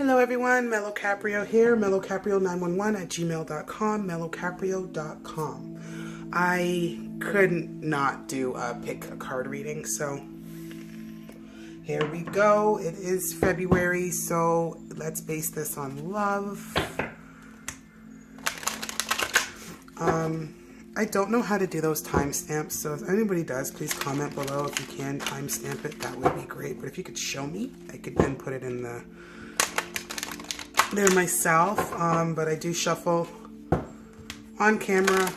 Hello everyone, Mellow Caprio here, mellowcaprio911@gmail.com, mellowcaprio.com. I couldn't not do a pick a card reading, so here we go. It is February, so let's base this on love. I don't know how to do those timestamps, so if anybody does, please comment below. If you can timestamp it, that would be great. But if you could show me, I could then put it in there myself. But I do shuffle on camera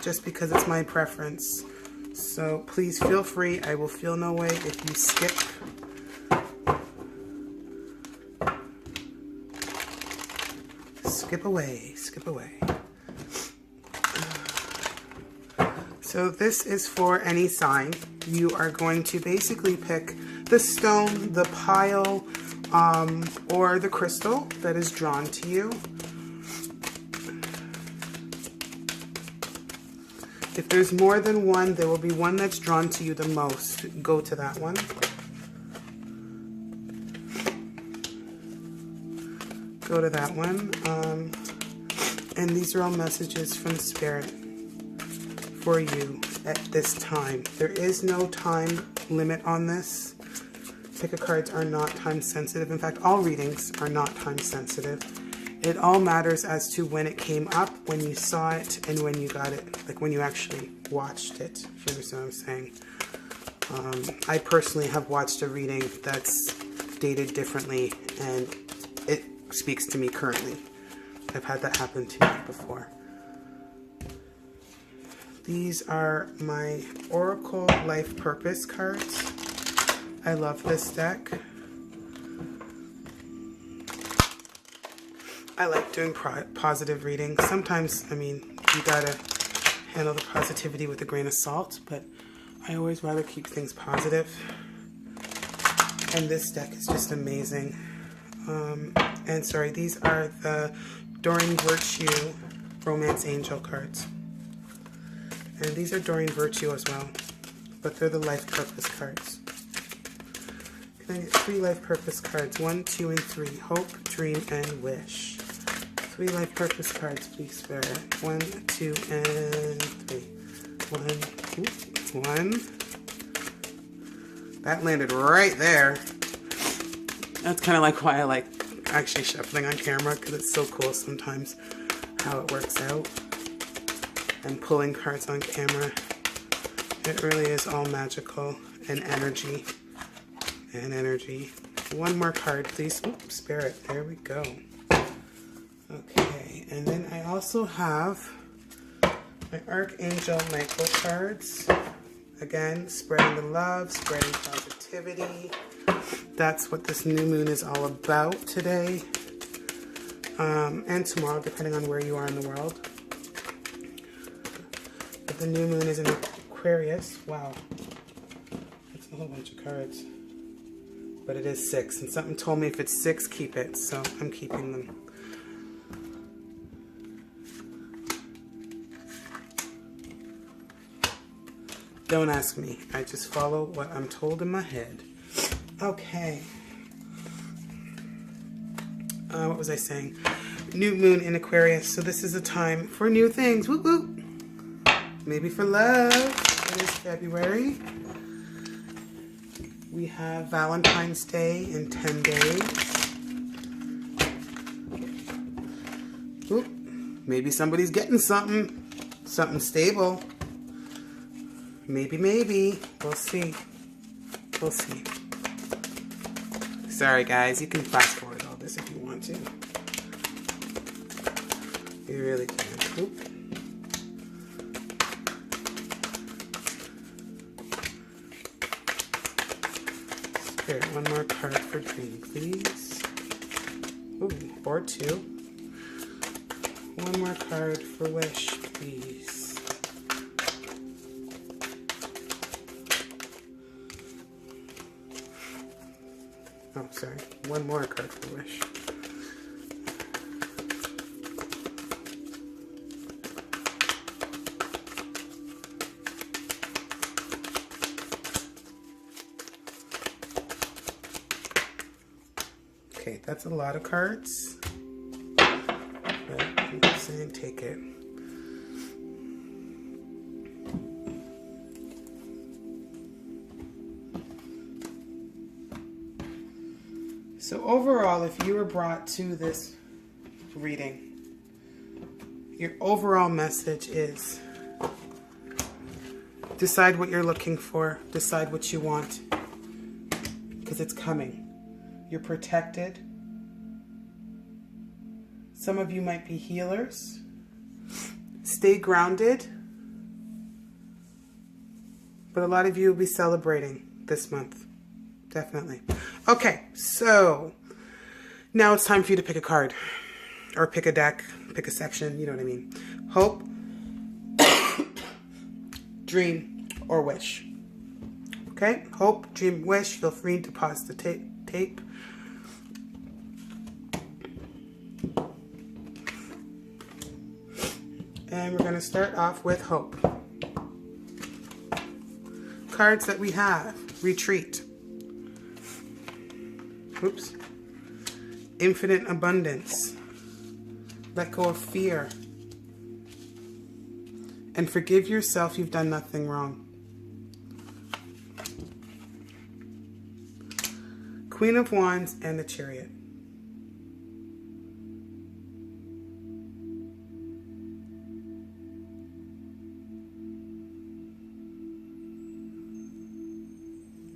just because it's my preference. So please feel free. I will feel no way if you skip. Skip away, skip away. So this is for any sign. You are going to basically pick the stone, the pile, or the crystal that is drawn to you. If there's more than one, there will be one that's drawn to you the most. Go to that one. Go to that one. And these are all messages from Spirit for you at this time. There is no time limit on this. Pick-a cards are not time sensitive. In fact, all readings are not time sensitive. It all matters as to when it came up, when you saw it, and when you got it, like when you actually watched it, if you understand what I'm saying. I personally have watched a reading that's dated differently, and it speaks to me currently. I've had that happen to me before. These are my Oracle Life Purpose cards. I love this deck. I like doing positive readings. Sometimes, I mean, you gotta handle the positivity with a grain of salt, but I always rather keep things positive. And this deck is just amazing. And sorry, these are the Doreen Virtue Romance Angel cards. And these are Doreen Virtue as well, but they're the Life Purpose cards. Can I get 3 Life Purpose cards? 1, 2, and 3. Hope, Dream, and Wish. 3 Life Purpose cards, please, Spirit. 1, 2, and 3. 1. That landed right there. That's kind of like why I like actually shuffling on camera, because it's so cool sometimes how it works out. And pulling cards on camera. It really is all magical and energy. And energy. 1 more card, please. Oops, Spirit. There we go. Okay, and then I also have my Archangel Michael cards. Again, spreading the love, spreading positivity. That's what this new moon is all about today. And tomorrow, depending on where you are in the world. But the new moon is in Aquarius. Wow. That's a whole bunch of cards. But it is 6. And something told me if it's 6, keep it. So I'm keeping them. Don't ask me. I just follow what I'm told in my head. Okay. What was I saying? New moon in Aquarius. So this is a time for new things. Whoop whoop. Maybe for love. It is February. We have Valentine's Day in 10 days. Oop. Maybe somebody's getting something. Something stable. Maybe, maybe. We'll see. We'll see. Sorry, guys. You can fast forward all this if you want to. You really can. Oop. Here, 1 more card for Dream, please. Ooh, or 2. 1 more card for Wish, please. Oh, sorry. 1 more card for Wish. Okay, that's a lot of cards. But I'm just saying, take it. So overall, if you were brought to this reading, your overall message is decide what you're looking for, decide what you want, because it's coming. You're protected. Some of you might be healers. Stay grounded. But a lot of you will be celebrating this month. Definitely. Okay, so now it's time for you to pick a card. Or pick a deck, pick a section, you know what I mean. Hope, dream, or wish. Okay, hope, dream, wish. Feel free to pause the tape. And we're going to start off with hope. Cards that we have. Retreat. Oops. Infinite abundance. Let go of fear. And forgive yourself, you've done nothing wrong. Queen of Wands and the Chariot.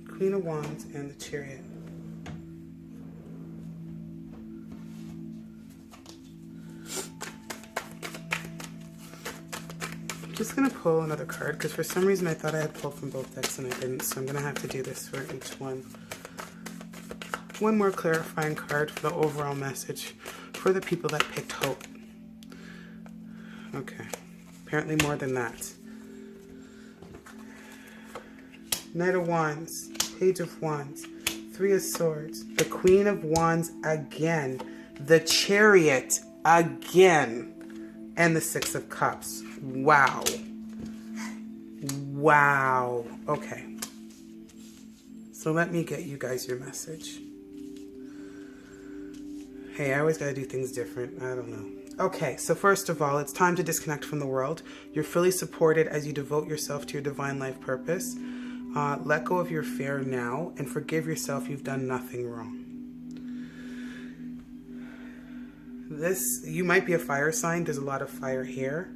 Queen of Wands and the Chariot. I'm just going to pull another card because for some reason I thought I had pulled from both decks and I didn't, so I'm going to have to do this for each one. One more clarifying card for the overall message for the people that picked hope. Okay, apparently more than that. Knight of Wands, Page of Wands, Three of Swords, the Queen of Wands again, the Chariot again, and the Six of Cups. Wow. Wow. Okay. So let me get you guys your message. Hey, I always gotta do things different. I don't know. Okay, so first of all, it's time to disconnect from the world. You're fully supported as you devote yourself to your divine life purpose. Let go of your fear now and forgive yourself. You've done nothing wrong. You might be a fire sign. There's a lot of fire here.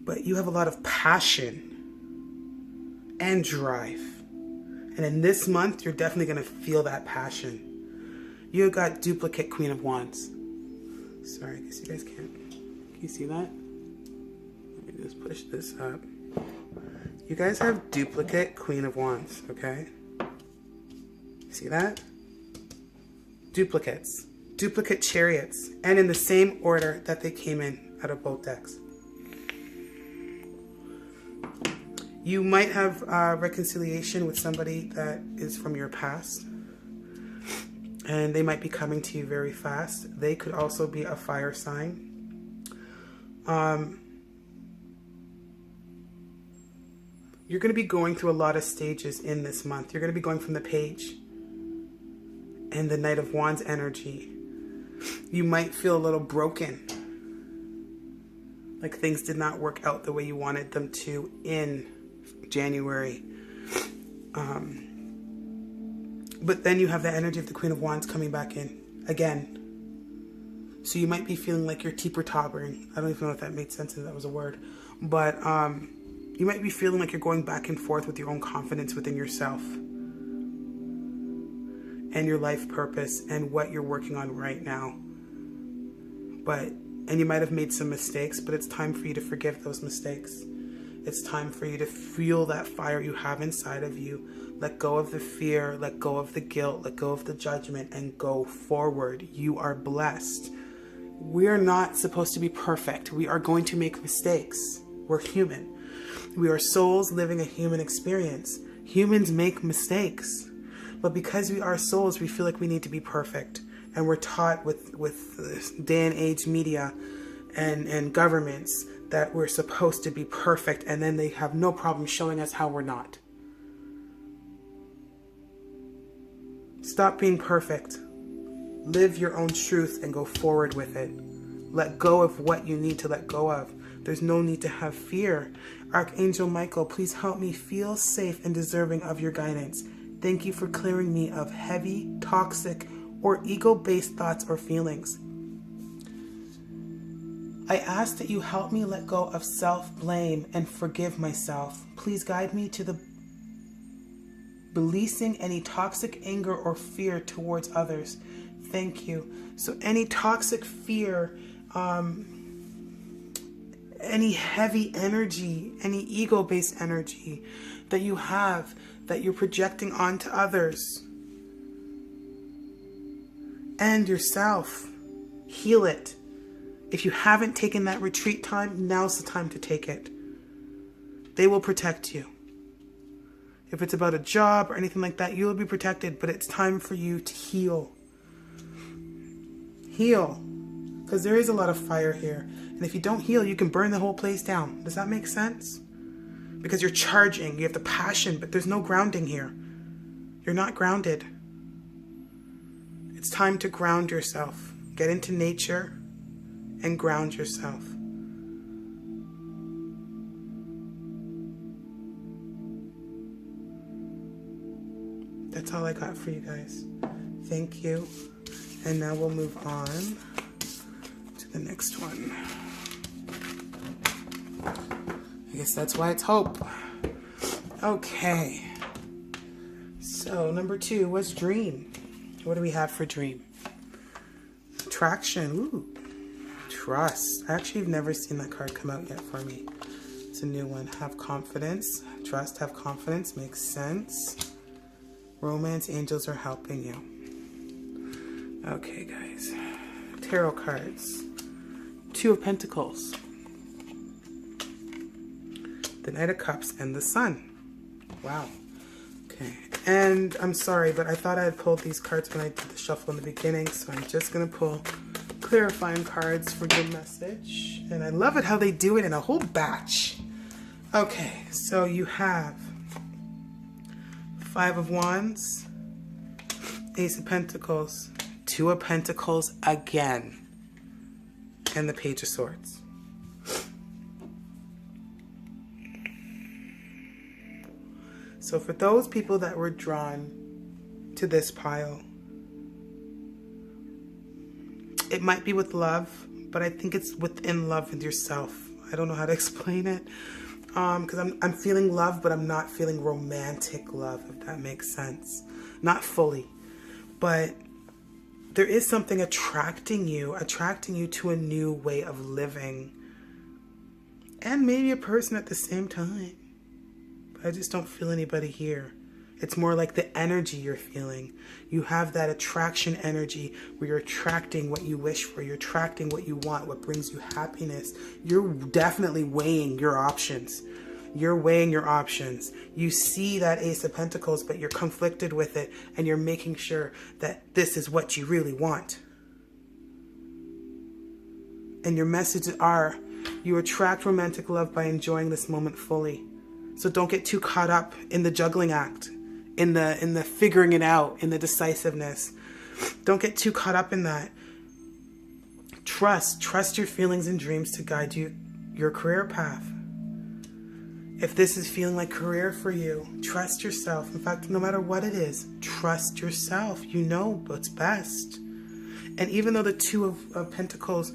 But you have a lot of passion and drive. And in this month, you're definitely going to feel that passion. You got duplicate Queen of Wands. Sorry, I guess you guys can't. Can you see that? Let me just push this up. You guys have duplicate Queen of Wands, okay? See that? Duplicates. Duplicate Chariots. And in the same order that they came in out of both decks. You might have reconciliation with somebody that is from your past. And they might be coming to you very fast. They could also be a fire sign. You're going to be going through a lot of stages in this month. You're going to be going from the Page and the Knight of Wands energy. You might feel a little broken. Like things did not work out the way you wanted them to in January. But then you have the energy of the Queen of Wands coming back in again. So you might be feeling like you're teeper-tottering. I don't even know if that made sense, if that was a word. But you might be feeling like you're going back and forth with your own confidence within yourself. And your life purpose and what you're working on right now. And you might have made some mistakes, but it's time for you to forgive those mistakes. It's time for you to feel that fire you have inside of you. Let go of the fear, let go of the guilt, let go of the judgment, and go forward. You are blessed. We're not supposed to be perfect. We are going to make mistakes. We're human. We are souls living a human experience. Humans make mistakes. But because we are souls, we feel like we need to be perfect. And we're taught with this day and age media and governments that we're supposed to be perfect, and then they have no problem showing us how we're not. Stop being perfect. Live your own truth and go forward with it. Let go of what you need to let go of. There's no need to have fear. Archangel Michael, please help me feel safe and deserving of your guidance. Thank you for clearing me of heavy, toxic, or ego-based thoughts or feelings. I ask that you help me let go of self-blame and forgive myself. Please guide me to the releasing any toxic anger or fear towards others. Thank you. So any toxic fear, any heavy energy, any ego-based energy that you have, that you're projecting onto others and yourself, heal it. If you haven't taken that retreat time, now's the time to take it. They will protect you. If it's about a job or anything like that, you'll be protected, but it's time for you to heal. Heal. Because there is a lot of fire here. And if you don't heal, you can burn the whole place down. Does that make sense? Because you're charging, you have the passion, but there's no grounding here. You're not grounded. It's time to ground yourself. Get into nature and ground yourself. That's all I got for you guys. Thank you. And now we'll move on to the next one. I guess that's why it's hope. Okay. So number 2 was dream. What do we have for dream? Attraction. Ooh. Trust. I actually have never seen that card come out yet for me. It's a new one. Have confidence. Trust, have confidence. Makes sense. Romance, angels are helping you. Okay, guys. Tarot cards. 2 of Pentacles. The Knight of Cups and the Sun. Wow. Okay. And I'm sorry, but I thought I had pulled these cards when I did the shuffle in the beginning, so I'm just going to pull clarifying cards for your message. And I love it how they do it in a whole batch. Okay, so you have 5 of Wands, Ace of Pentacles, 2 of Pentacles again, and the Page of Swords. So for those people that were drawn to this pile, it might be with love, but I think it's within love with yourself. I don't know how to explain it. Because I'm feeling love, but I'm not feeling romantic love, if that makes sense. Not fully. But there is something attracting you to a new way of living. And maybe a person at the same time. But I just don't feel anybody here. It's more like the energy you're feeling. You have that attraction energy where you're attracting what you wish for. You're attracting what you want, what brings you happiness. You're definitely weighing your options. You're weighing your options. You see that Ace of Pentacles, but you're conflicted with it, and you're making sure that this is what you really want. And your messages are, you attract romantic love by enjoying this moment fully. So don't get too caught up in the juggling act. In the figuring it out, in the decisiveness. Don't get too caught up in that. Trust your feelings and dreams to guide you, your career path. If this is feeling like career for you, trust yourself. In fact, no matter what it is, trust yourself. You know what's best. And even though the 2 of Pentacles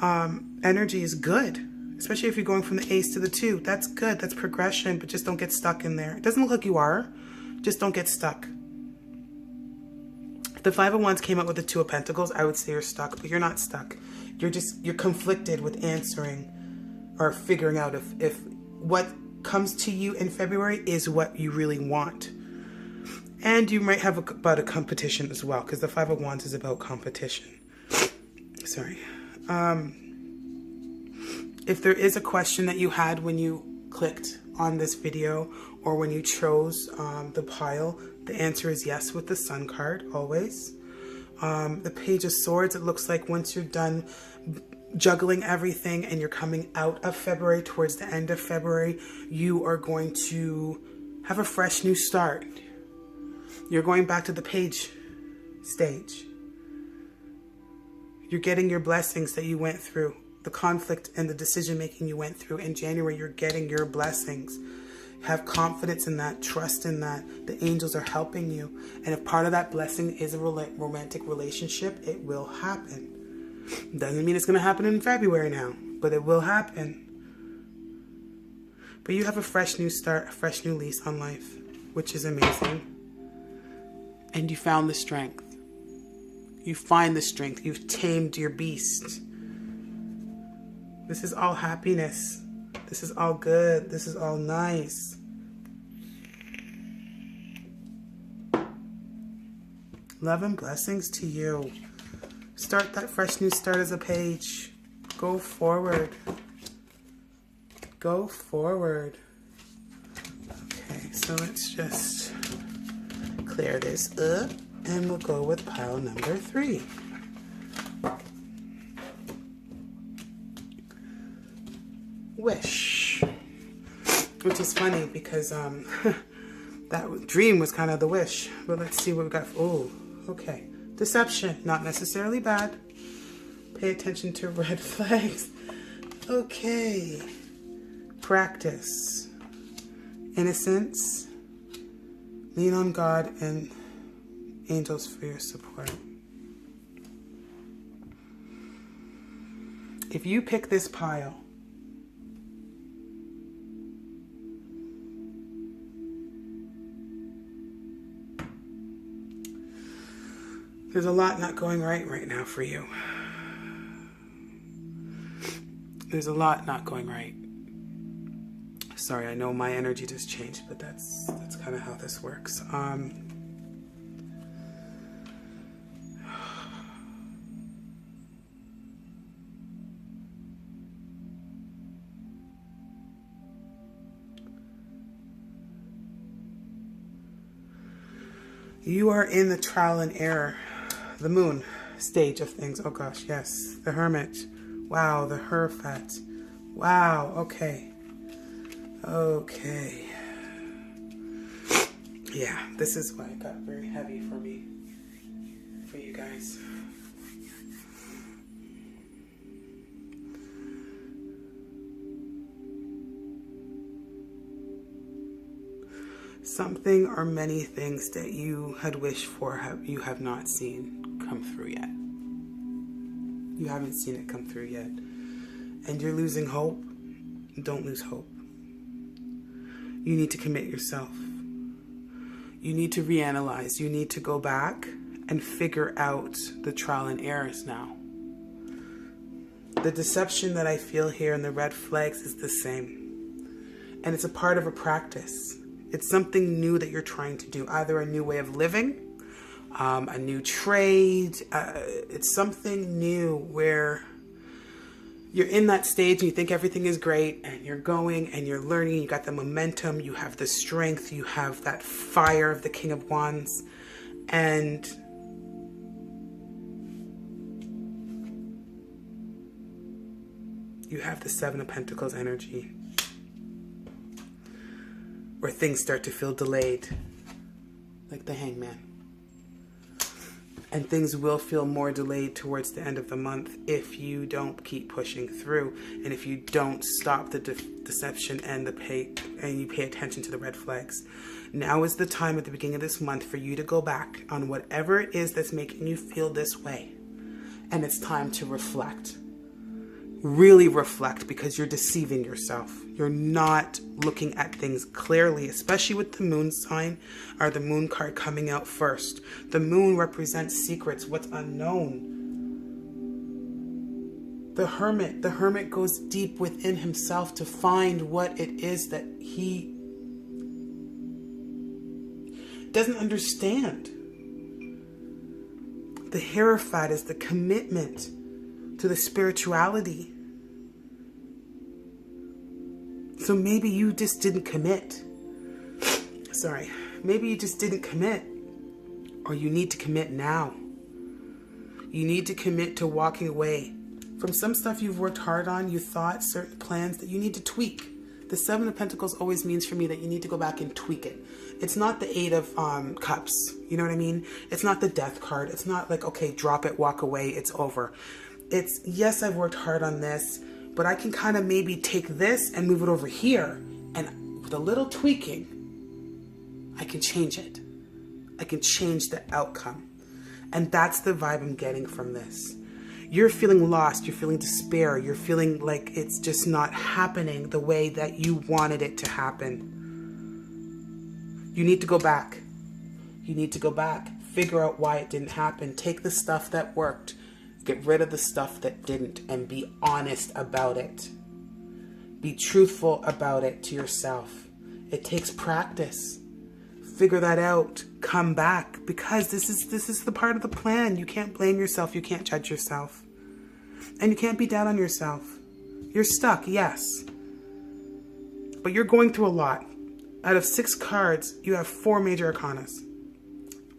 energy is good, especially if you're going from the Ace to the 2, that's good. That's progression, but just don't get stuck in there. It doesn't look like you are. Just don't get stuck. If the 5 of Wands came out with the 2 of Pentacles, I would say you're stuck, but you're not stuck. You're conflicted with answering or figuring out if what comes to you in February is what you really want. And you might have about a competition as well, because the 5 of Wands is about competition. Sorry. If there is a question that you had when you clicked on this video or when you chose the pile, the answer is yes with the Sun card, always. The Page of Swords, it looks like once you're done juggling everything and you're coming out of February, towards the end of February, you are going to have a fresh new start. You're going back to the Page stage. You're getting your blessings that you went through. The conflict and the decision making you went through in January, you're getting your blessings. Have confidence in that, trust in that. The angels are helping you. And if part of that blessing is a romantic relationship, it will happen. Doesn't mean it's going to happen in February now, but it will happen. But you have a fresh new start, a fresh new lease on life, which is amazing. And you found the strength. You find the strength. You've tamed your beast. This is all happiness. This is all good. This is all nice. Love and blessings to you. Start that fresh new start as a page. Go forward. Go forward. Okay, so let's just clear this up and we'll go with pile number 3. Wish. Which is funny because that dream was kind of the wish. But let's see what we got. Oh, okay. Deception. Not necessarily bad. Pay attention to red flags. Okay. Practice. Innocence. Lean on God and angels for your support. If you pick this pile, there's a lot not going right now for you. There's a lot not going right. Sorry, I know my energy just changed, but that's kind of how this works. You are in the trial and error, the moon stage of things. Oh gosh, yes. The Hermit. Wow, the Hierophant. Wow, okay. Okay. Yeah, this is why it got very heavy for me. For you guys. Something or many things that you had wished for you have not seen come through yet. You haven't seen it come through yet. And you're losing hope. Don't lose hope. You need to commit yourself. You need to reanalyze. You need to go back and figure out the trial and errors now. The deception that I feel here and the red flags is the same. And it's a part of a practice. It's something new that you're trying to do. Either a new way of living, a new trade. It's something new where you're in that stage and you think everything is great and you're going and you're learning. You got the momentum. You have the strength. You have that fire of the King of Wands. And you have the Seven of Pentacles energy, where things start to feel delayed, like the Hangman. And things will feel more delayed towards the end of the month if you don't keep pushing through, and if you don't stop the deception and you pay attention to the red flags. Now is the time at the beginning of this month for you to go back on whatever it is that's making you feel this way. And it's time to reflect. Really reflect, because you're deceiving yourself. You're not looking at things clearly, especially with the moon sign or the moon card coming out first. The moon represents secrets, what's unknown. The hermit goes deep within himself to find what it is that he doesn't understand. The Hierophant is the commitment to the spirituality. So maybe you just didn't commit. Sorry. Maybe you just didn't commit. Or you need to commit now. You need to commit to walking away from some stuff you've worked hard on. You thought certain plans that you need to tweak. The Seven of Pentacles always means for me that you need to go back and tweak it. It's not the Eight of Cups. You know what I mean? It's not the Death card. It's not like, okay, drop it, walk away, it's over. It's, yes, I've worked hard on this, but I can kind of maybe take this and move it over here. And with a little tweaking, I can change it. I can change the outcome. And that's the vibe I'm getting from this. You're feeling lost. You're feeling despair. You're feeling like it's just not happening the way that you wanted it to happen. You need to go back. You need to go back. Figure out why it didn't happen. Take the stuff that worked. Get rid of the stuff that didn't, and be honest about it. Be truthful about it to yourself. It takes practice. Figure that out. Come back, because this is the part of the plan. You can't blame yourself. You can't judge yourself. And you can't be down on yourself. You're stuck, yes. But you're going through a lot. Out of 6 cards, you have 4 major arcanas.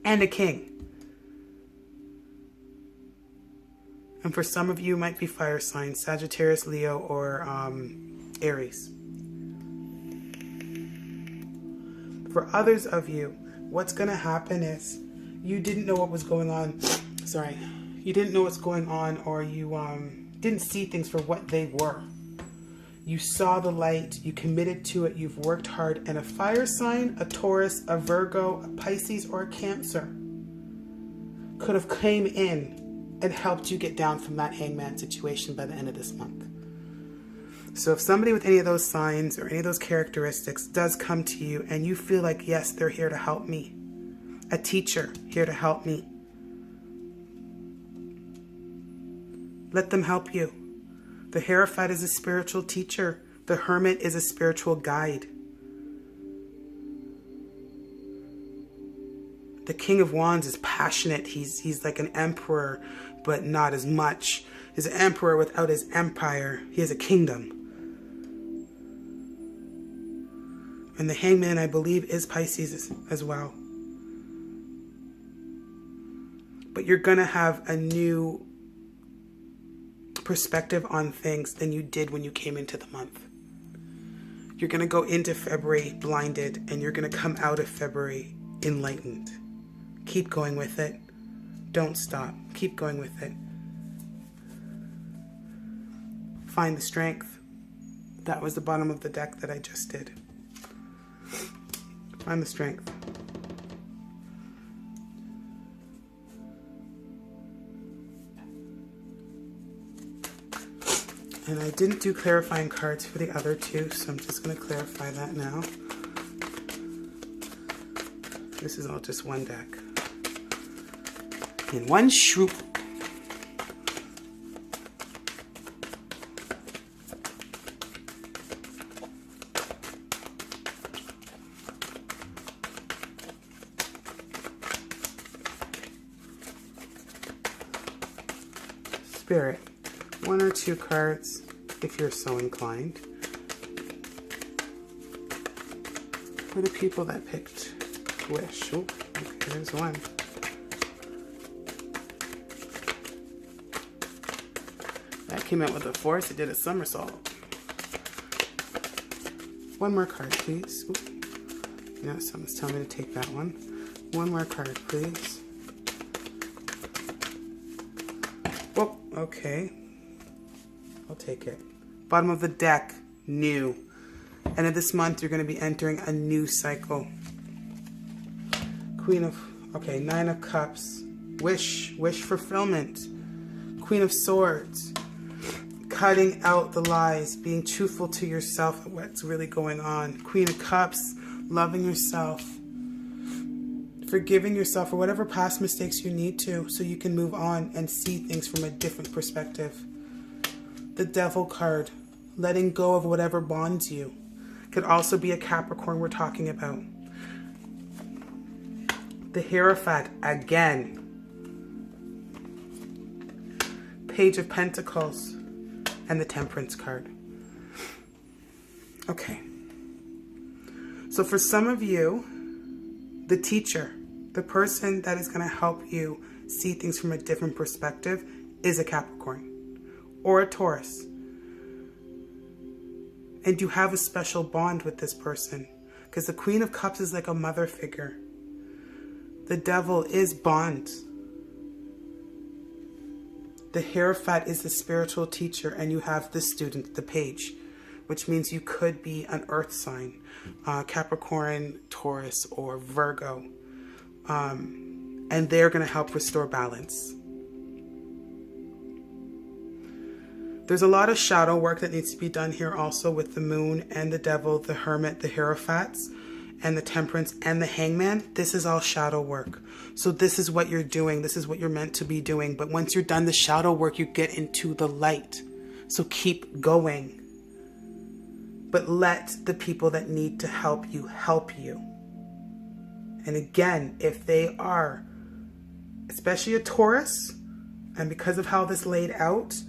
And a king. And for some of you, it might be fire signs, Sagittarius, Leo, or Aries. For others of you, what's going to happen is you didn't know what was going on. Sorry. You didn't know what's going on, or you didn't see things for what they were. You saw the light. You committed to it. You've worked hard. And a fire sign, a Taurus, a Virgo, a Pisces, or a Cancer could have came in and helped you get down from that hangman situation by the end of this month. So if somebody with any of those signs or any of those characteristics does come to you and you feel like, yes, they're here to help me, a teacher here to help me, let them help you. The Hierophant is a spiritual teacher. The Hermit is a spiritual guide. The King of Wands is passionate. He's like an emperor, but not as much. He's an emperor without his empire. He has a kingdom. And the Hangman, I believe, is Pisces as well. But you're going to have a new perspective on things than you did when you came into the month. You're going to go into February blinded, and you're going to come out of February enlightened. Keep going with it. Don't stop. Keep going with it. Find the strength. That was the bottom of the deck that I just did. Find the strength. And I didn't do clarifying cards for the other two, so I'm just going to clarify that now. This is all just one deck. In one swoop. Spirit, 1 or 2 cards if you're so inclined. For the people that picked Wish. Oh, okay, there's one. That came out with a force. It did a somersault. One more card, please. Ooh. No, someone's telling me to take that one. One more card, please. Oh, okay. I'll take it. Bottom of the deck, new. End of this month, you're going to be entering a new cycle. Queen of, okay, 9 of Cups. Wish fulfillment. Queen of Swords. Cutting out the lies, being truthful to yourself at what's really going on. Queen of Cups, loving yourself. Forgiving yourself for whatever past mistakes you need to, so you can move on and see things from a different perspective. The Devil card, letting go of whatever bonds you. Could also be a Capricorn we're talking about. The Hierophant again. Page of Pentacles and the Temperance card. Okay. So for some of you, the teacher, the person that is going to help you see things from a different perspective is a Capricorn or a Taurus. And you have a special bond with this person. Because the Queen of Cups is like a mother figure. The Devil is bond. The Hierophant is the spiritual teacher, and you have the student, the page, which means you could be an earth sign, Capricorn, Taurus, or Virgo. And they're going to help restore balance. There's a lot of shadow work that needs to be done here also with the Moon and the Devil, the Hermit, the Hierophants, and the Temperance and the Hangman. This is all shadow work. So this is what you're doing. This is what you're meant to be doing. But once you're done the shadow work, you get into the light. So keep going. But let the people that need to help you help you. And again, if they are, especially a Taurus, and because of how this laid out,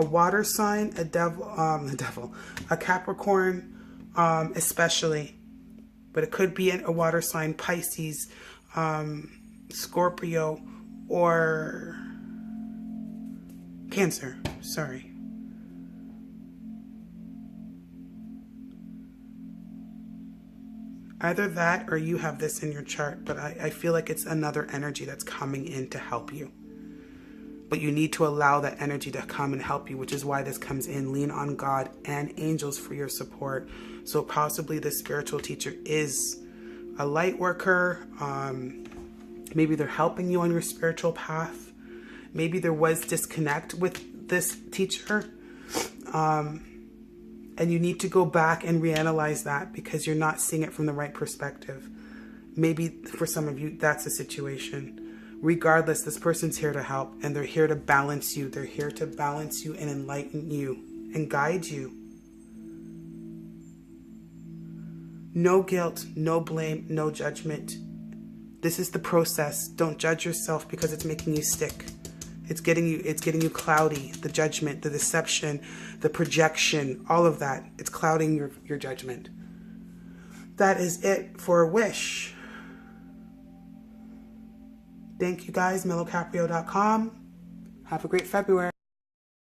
a water sign, a Capricorn, especially, but it could be a water sign, Pisces, Scorpio, or Cancer. Sorry. Either that or you have this in your chart, but I feel like it's another energy that's coming in to help you. But you need to allow that energy to come and help you, which is why this comes in. Lean on God and angels for your support. So possibly the spiritual teacher is a light worker. Maybe they're helping you on your spiritual path. Maybe there was disconnect with this teacher. And you need to go back and reanalyze that because you're not seeing it from the right perspective. Maybe for some of you, that's the situation. Regardless, this person's here to help, and they're here to balance you. They're here to balance you and enlighten you and guide you. No guilt, no blame, no judgment. This is the process. Don't judge yourself because it's making you sick. It's getting you cloudy. The judgment, the deception, the projection, all of that. It's clouding your judgment. That is it for a wish. Thank you guys, mellowcaprio.com. Have a great February.